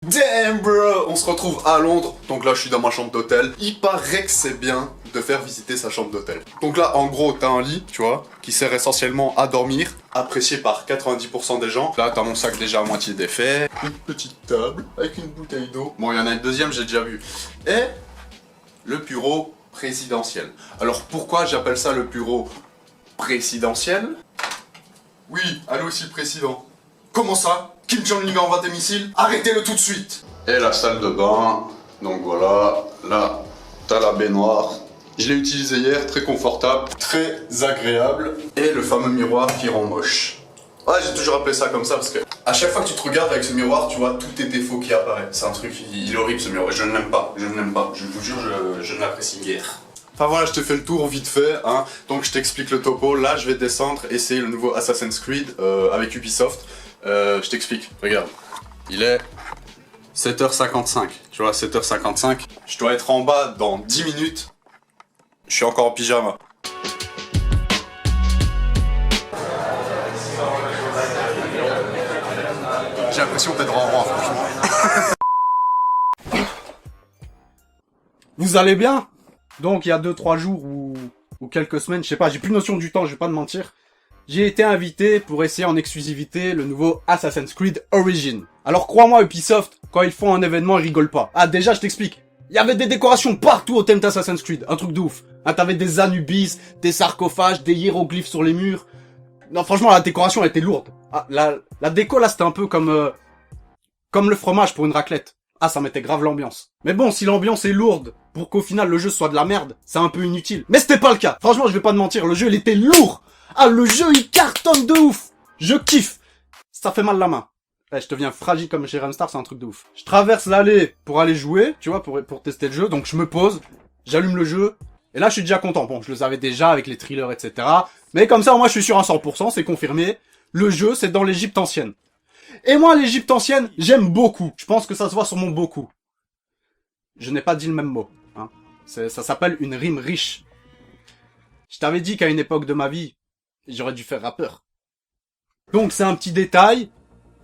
Damn bro! On se retrouve à Londres, donc là je suis dans ma chambre d'hôtel. Il paraît que c'est bien de faire visiter sa chambre d'hôtel. Donc là en gros t'as un lit, tu vois, qui sert essentiellement à dormir, apprécié par 90% des gens. Là t'as mon sac déjà à moitié défait, une petite table avec une bouteille d'eau. Bon il y en a une deuxième, j'ai déjà vu. Et le bureau présidentiel. Alors pourquoi j'appelle ça le bureau présidentiel? Oui, allô aussi le président. Comment ça? Kim Jong-un envoie des missiles? Arrêtez-le tout de suite! Et la salle de bain, donc voilà, là, t'as la baignoire. Je l'ai utilisé hier, très confortable, très agréable. Et le fameux miroir qui rend moche. Ouais, j'ai toujours appelé ça comme ça parce que à chaque fois que tu te regardes avec ce miroir, tu vois tous tes défauts qui apparaissent. C'est un truc, il est horrible ce miroir. Je ne l'aime pas, je ne l'aime pas. Je vous jure, je ne l'apprécie guère. Enfin voilà, je te fais le tour vite fait, hein. Donc je t'explique le topo. Là, je vais descendre, essayer le nouveau Assassin's Creed avec Ubisoft. Je t'explique, regarde. Il est 7h55, tu vois, 7h55. Je dois être en bas dans 10 minutes. Je suis encore en pyjama. J'ai l'impression d'être en roi, franchement. Vous allez bien? Donc il y a 2-3 jours ou quelques semaines, je sais pas, j'ai plus notion du temps, je vais pas te mentir. J'ai été invité pour essayer en exclusivité le nouveau Assassin's Creed Origins. Alors crois-moi Ubisoft, quand ils font un événement, ils rigolent pas. Ah déjà je t'explique. Il y avait des décorations partout au thème d'Assassin's Creed, un truc de ouf. Hein, t'avais des Anubis, des sarcophages, des hiéroglyphes sur les murs. Non franchement la décoration elle était lourde. Ah, la déco là c'était un peu comme le fromage pour une raclette. Ah ça mettait grave l'ambiance. Mais bon si l'ambiance est lourde pour qu'au final le jeu soit de la merde, c'est un peu inutile. Mais c'était pas le cas. Franchement je vais pas te mentir, le jeu il était lourd. Ah, le jeu, il cartonne de ouf. Je kiffe. Ça fait mal la main. Eh, je deviens fragile comme chez Ramstar, c'est un truc de ouf. Je traverse l'allée pour aller jouer, tu vois, pour tester le jeu. Donc je me pose, j'allume le jeu. Et là, je suis déjà content. Bon, je le savais déjà avec les thrillers, etc. Mais comme ça, moi, je suis sûr à 100%, c'est confirmé. Le jeu, c'est dans l'Égypte ancienne. Et moi, l'Égypte ancienne, j'aime beaucoup. Je pense que ça se voit sur mon beaucoup. Je n'ai pas dit le même mot. Hein. Ça s'appelle une rime riche. Je t'avais dit qu'à une époque de ma vie, j'aurais dû faire rappeur. Donc c'est un petit détail,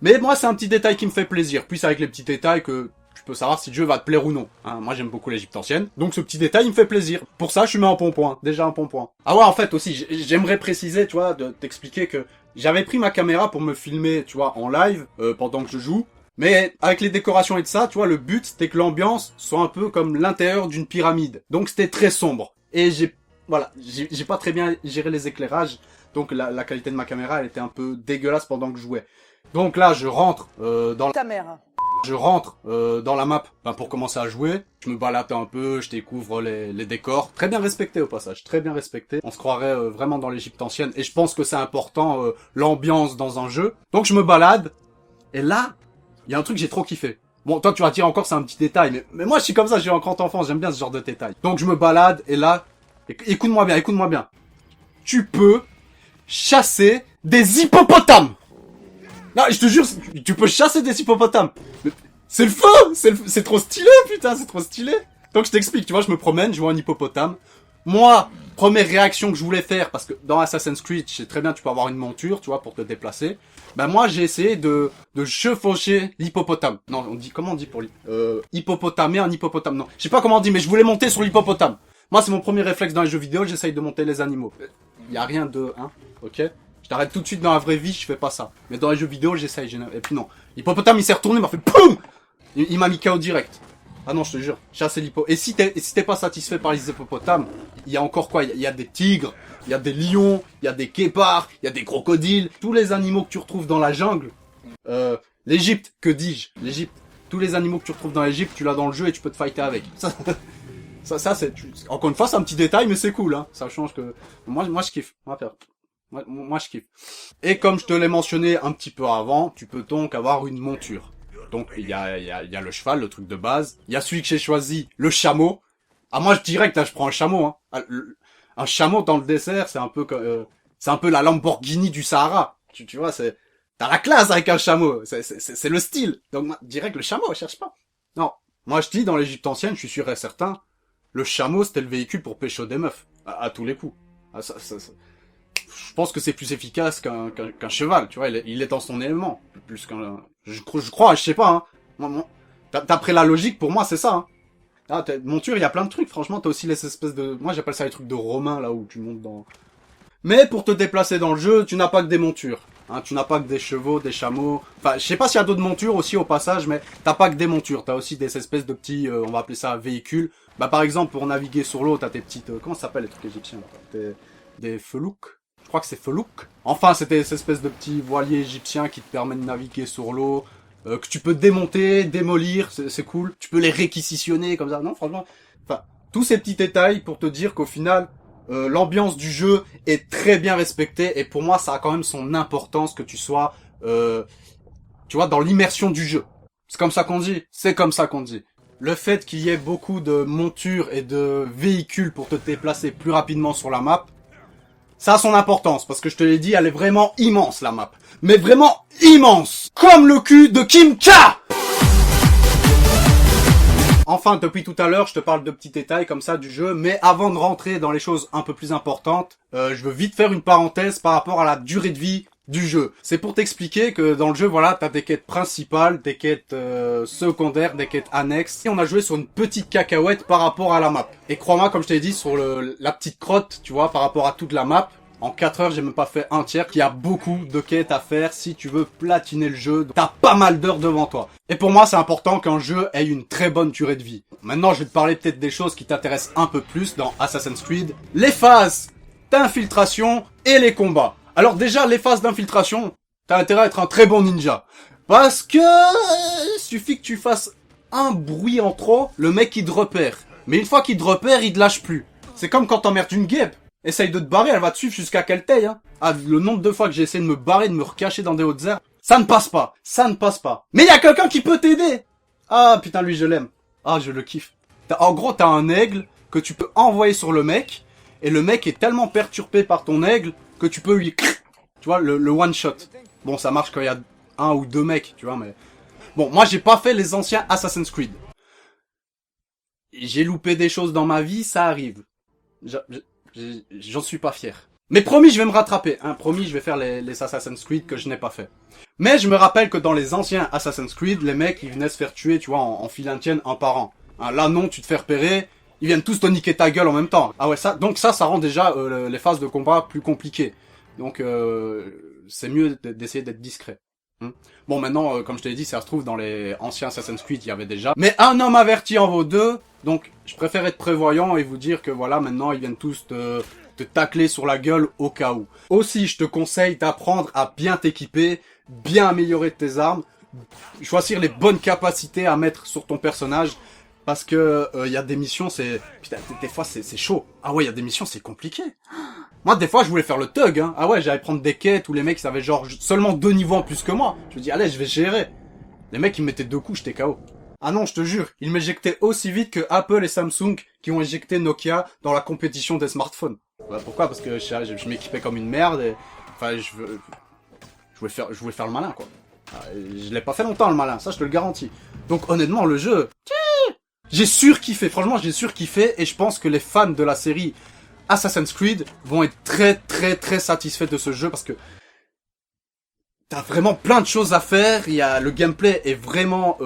mais moi c'est un petit détail qui me fait plaisir. Puis c'est avec les petits détails que tu peux savoir si le jeu va te plaire ou non. Hein, moi j'aime beaucoup l'Égypte ancienne, donc ce petit détail il me fait plaisir. Pour ça je mets un bon point, déjà un bon point. Ah ouais en fait aussi, j'aimerais préciser, tu vois, de t'expliquer que j'avais pris ma caméra pour me filmer, tu vois, en live, pendant que je joue. Mais avec les décorations et tout ça, tu vois, le but c'était que l'ambiance soit un peu comme l'intérieur d'une pyramide. Donc c'était très sombre. Et j'ai pas très bien géré les éclairages. Donc la qualité de ma caméra, elle était un peu dégueulasse pendant que je jouais. Donc là, je rentre dans ta mère. Je rentre dans la map pour commencer à jouer. Je me balade un peu, je découvre les décors. Très bien respecté au passage, très bien respecté. On se croirait vraiment dans l'Égypte ancienne. Et je pense que c'est important, l'ambiance dans un jeu. Donc je me balade. Et là, il y a un truc que j'ai trop kiffé. Bon, toi tu vas dire encore c'est un petit détail. Mais moi je suis comme ça, je suis un grand enfant, j'aime bien ce genre de détails. Donc je me balade et là, écoute-moi bien. Tu peux chasser des hippopotames. Non, je te jure, tu peux chasser des hippopotames. C'est le feu, c'est trop stylé, putain, c'est trop stylé. Donc je t'explique, tu vois, je me promène, je vois un hippopotame. Moi, première réaction que je voulais faire, parce que dans Assassin's Creed, je sais très bien, tu peux avoir une monture, tu vois, pour te déplacer. Ben moi, j'ai essayé de chevaucher l'hippopotame. Non, comment on dit pour hippopotamer un hippopotame. Non, je sais pas comment on dit, mais je voulais monter sur l'hippopotame. Moi, c'est mon premier réflexe dans les jeux vidéo, j'essaye de monter les animaux. Y a rien de, hein, ok? Je t'arrête tout de suite dans la vraie vie, je fais pas ça. Mais dans les jeux vidéo, j'essaye. Et puis non. L'hippopotame, il s'est retourné, il m'a fait POUM! Il m'a mis KO direct. Ah non, je te jure. Chasser l'hippo. Et si t'es pas satisfait par les hippopotames, il y a encore quoi? Il y a des tigres, il y a des lions, il y a des guépards, il y a des crocodiles. Tous les animaux que tu retrouves dans la jungle. L'Égypte, que dis-je? L'Égypte. Tous les animaux que tu retrouves dans l'Égypte, tu l'as dans le jeu et tu peux te fighter avec. Ça c'est... Encore une fois, c'est un petit détail, mais c'est cool, hein. Ça change que... Moi je kiffe. Moi, je kiffe. Et comme je te l'ai mentionné un petit peu avant, tu peux donc avoir une monture. Donc, il y a le cheval, le truc de base. Il y a celui que j'ai choisi, le chameau. Ah, moi, direct, là, je prends un chameau, hein. Un chameau dans le dessert, c'est un peu la Lamborghini du Sahara. Tu vois, t'as la classe avec un chameau. C'est le style. Donc, direct, le chameau, cherche pas. Non. Moi, je dis, dans l'Égypte ancienne, je suis sûr et certain, le chameau, c'était le véhicule pour pécho des meufs. À tous les coups. Ah, je pense que c'est plus efficace qu'un cheval, tu vois, il est dans son élément. Plus qu'un... Je crois, je sais pas, hein. D'après la logique, pour moi, c'est ça. Hein. Ah, monture, il y a plein de trucs. Franchement, t'as aussi les espèces de... Moi, j'appelle ça les trucs de romains, là, où tu montes dans... Mais pour te déplacer dans le jeu, tu n'as pas que des montures. Hein, tu n'as pas que des chevaux, des chameaux... Enfin, je sais pas s'il y a d'autres montures aussi au passage, mais t'as pas que des montures. T'as aussi des espèces de petits, on va appeler ça véhicules. Bah, par exemple, pour naviguer sur l'eau, t'as tes petites... comment ça s'appelle les trucs égyptiens là, des felouks. Je crois que c'est felouk. Enfin, c'était ces espèces de petits voiliers égyptiens qui te permettent de naviguer sur l'eau. Que tu peux démonter, démolir, c'est cool. Tu peux les réquisitionner comme ça. Non, franchement... Enfin, tous ces petits détails pour te dire qu'au final... l'ambiance du jeu est très bien respectée et pour moi ça a quand même son importance que tu sois tu vois dans l'immersion du jeu. C'est comme ça qu'on dit, c'est comme ça qu'on dit. Le fait qu'il y ait beaucoup de montures et de véhicules pour te déplacer plus rapidement sur la map, ça a son importance parce que je te l'ai dit, elle est vraiment immense la map. Mais vraiment immense, comme le cul de Kim K. Enfin, depuis tout à l'heure, je te parle de petits détails comme ça du jeu, mais avant de rentrer dans les choses un peu plus importantes, je veux vite faire une parenthèse par rapport à la durée de vie du jeu. C'est pour t'expliquer que dans le jeu, voilà, t'as des quêtes principales, des quêtes secondaires, des quêtes annexes, et on a joué sur une petite cacahuète par rapport à la map. Et crois-moi, comme je t'ai dit, sur la petite crotte, tu vois, par rapport à toute la map, en 4 heures, j'ai même pas fait un tiers, qu'il y a beaucoup de quêtes à faire si tu veux platiner le jeu. T'as pas mal d'heures devant toi. Et pour moi, c'est important qu'un jeu ait une très bonne durée de vie. Maintenant, je vais te parler peut-être des choses qui t'intéressent un peu plus dans Assassin's Creed. Les phases d'infiltration et les combats. Alors déjà, les phases d'infiltration, t'as intérêt à être un très bon ninja. Parce que... suffit que tu fasses un bruit en trop, le mec il te repère. Mais une fois qu'il te repère, il te lâche plus. C'est comme quand t'emmerdes une guêpe. Essaye de te barrer, elle va te suivre jusqu'à qu'elle t'aille, hein. Ah, le nombre de fois que j'ai essayé de me barrer, de me recacher dans des hautes herbes, ça ne passe pas. Ça ne passe pas. Mais il y a quelqu'un qui peut t'aider. Ah, putain, lui, je l'aime. Ah, je le kiffe. En gros, t'as un aigle que tu peux envoyer sur le mec, et le mec est tellement perturbé par ton aigle que tu peux lui... Tu vois, le one shot. Bon, ça marche quand il y a 1 ou 2 mecs, tu vois, mais... Bon, moi, j'ai pas fait les anciens Assassin's Creed. J'ai loupé des choses dans ma vie, ça arrive. J'en suis pas fier. Mais promis, je vais me rattraper. Hein, promis, je vais faire les Assassin's Creed que je n'ai pas fait. Mais je me rappelle que dans les anciens Assassin's Creed, les mecs, ils venaient se faire tuer, tu vois, en file indienne, un par un. Hein, là, non, tu te fais repérer, ils viennent tous te niquer ta gueule en même temps. Ah ouais, ça rend déjà les phases de combat plus compliquées. Donc, c'est mieux d'essayer d'être discret. Bon, maintenant, comme je te l'ai dit, ça se trouve dans les anciens Assassin's Creed, il y avait déjà. Mais un homme averti en vaut 2, donc je préfère être prévoyant et vous dire que voilà, maintenant, ils viennent tous te tacler sur la gueule au cas où. Aussi, je te conseille d'apprendre à bien t'équiper, bien améliorer tes armes, choisir les bonnes capacités à mettre sur ton personnage, parce que y a des missions, c'est... Putain, des fois, c'est chaud. Ah ouais, il y a des missions, c'est compliqué. Moi, des fois, je voulais faire le thug, hein. Ah ouais, j'allais prendre des quêtes où les mecs, ils avaient genre seulement 2 niveaux en plus que moi. Je me dis, allez, je vais gérer. Les mecs, ils me mettaient 2 coups, j'étais KO. Ah non, je te jure, ils m'éjectaient aussi vite que Apple et Samsung qui ont éjecté Nokia dans la compétition des smartphones. Bah, pourquoi? Parce que je m'équipais comme une merde et... Enfin, je voulais faire le malin, quoi. Ah, je l'ai pas fait longtemps, le malin, ça, je te le garantis. Donc, honnêtement, le jeu... J'ai surkiffé, franchement, j'ai surkiffé et je pense que les fans de la série Assassin's Creed vont être très très très satisfaits de ce jeu parce que t'as vraiment plein de choses à faire, le gameplay est vraiment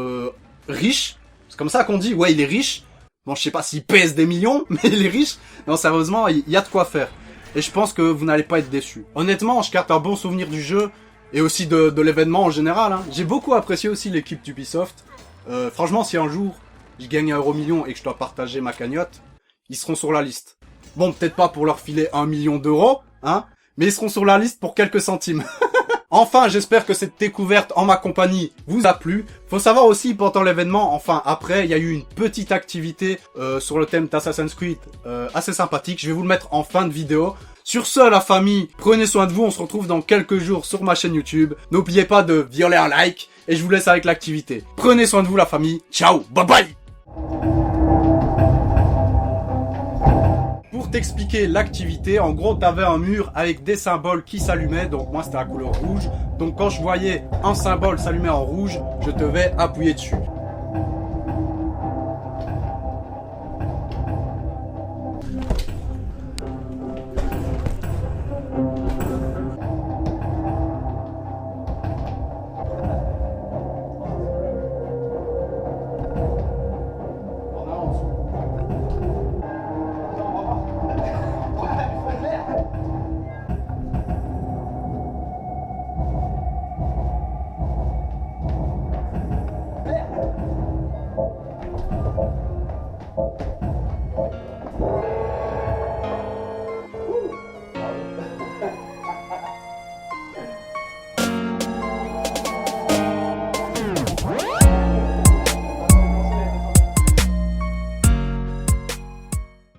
riche, c'est comme ça qu'on dit, ouais il est riche, bon je sais pas s'il pèse des millions, mais il est riche, non sérieusement il y a de quoi faire, et je pense que vous n'allez pas être déçus. Honnêtement, je garde un bon souvenir du jeu, et aussi de l'événement en général, hein. J'ai beaucoup apprécié aussi l'équipe d'Ubisoft, franchement si un jour je gagne 1 euro million et que je dois partager ma cagnotte, ils seront sur la liste. Bon, peut-être pas pour leur filer 1 million d'euros, hein, mais ils seront sur la liste pour quelques centimes. Enfin, j'espère que cette découverte en ma compagnie vous a plu. Faut savoir aussi, pendant l'événement, enfin après, il y a eu une petite activité sur le thème d'Assassin's Creed assez sympathique. Je vais vous le mettre en fin de vidéo. Sur ce, la famille, prenez soin de vous. On se retrouve dans quelques jours sur ma chaîne YouTube. N'oubliez pas de violer un like et je vous laisse avec l'activité. Prenez soin de vous, la famille. Ciao, bye bye. Pour t'expliquer l'activité, en gros t'avais un mur avec des symboles qui s'allumaient, donc moi c'était la couleur rouge, donc quand je voyais un symbole s'allumer en rouge, je devais appuyer dessus.